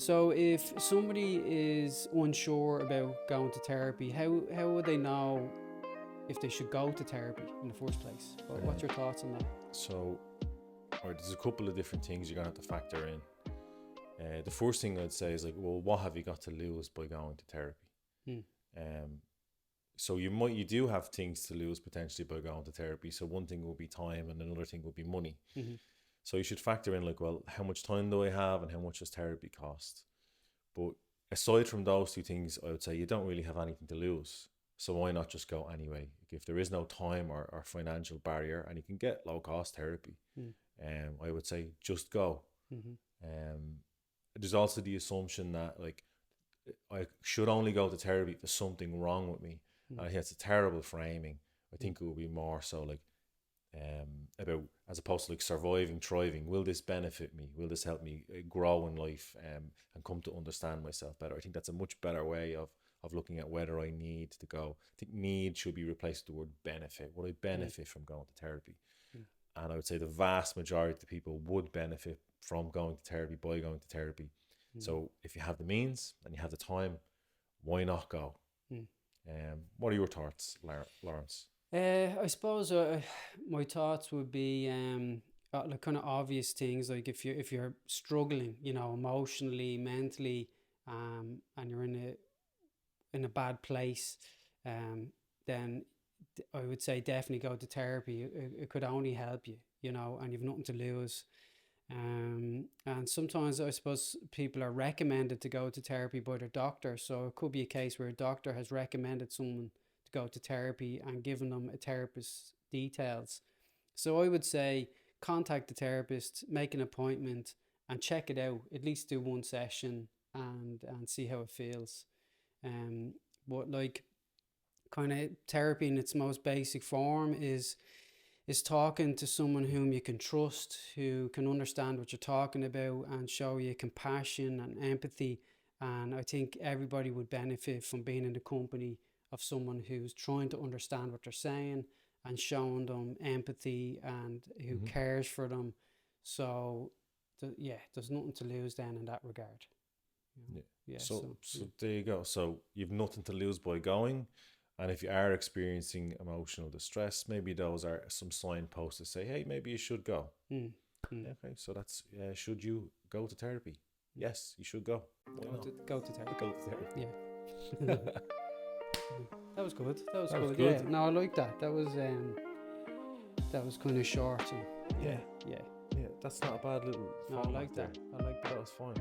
So if somebody is unsure about going to therapy, how would they know if they should go to therapy in the first place? What's your thoughts on that? So, there's a couple of different things you're going to have to factor in. The first thing I'd say is like, well, what have you got to lose by going to therapy? So you do have things to lose potentially by going to therapy. So one thing will be time and another thing will be money. So you should factor in like, well, how much time do I have and how much does therapy cost? But aside from those two things, I would say you don't really have anything to lose. So why not just go anyway? If there is no time or financial barrier and you can get low cost therapy, I would say just go. There's also the assumption that like I should only go to therapy if there's something wrong with me. And I think it's a terrible framing. I think it would be more so like about, as opposed to like surviving, thriving. Will this benefit me? Will this help me grow in life and come to understand myself better? I think that's a much better way of looking at whether I need to go. I think need should be replaced with the word benefit. Will I benefit from going to therapy? And I would say the vast majority of people would benefit from going to therapy by going to therapy. So if you have the means and you have the time, why not go? What are your thoughts, Laurence? I suppose my thoughts would be like kind of obvious things, like if you're struggling, emotionally, mentally, and you're in a bad place, then I would say definitely go to therapy. It could only help you, and you've nothing to lose. And sometimes I suppose people are recommended to go to therapy by their doctor. So it could be a case where a doctor has recommended someone to go to therapy and given them a therapist's details. So I would say contact the therapist, make an appointment and check it out. At least do one session and see how it feels. But like kind of therapy in its most basic form is talking to someone whom you can trust, who can understand what you're talking about and show you compassion and empathy. And I think everybody would benefit from being in the company of someone who's trying to understand what they're saying and showing them empathy and who cares for them. So, there's nothing to lose then in that regard. So there you go. So you've nothing to lose by going. And if you are experiencing emotional distress, maybe those are some signposts to say, hey, maybe you should go. Okay, so that's, should you go to therapy? Yes, you should go. Go to therapy. Go to therapy. Yeah. That was good. That was good. Yeah. No, I like that. That was kind of short. And, yeah. That's not a bad little. No, I like that. That was fine.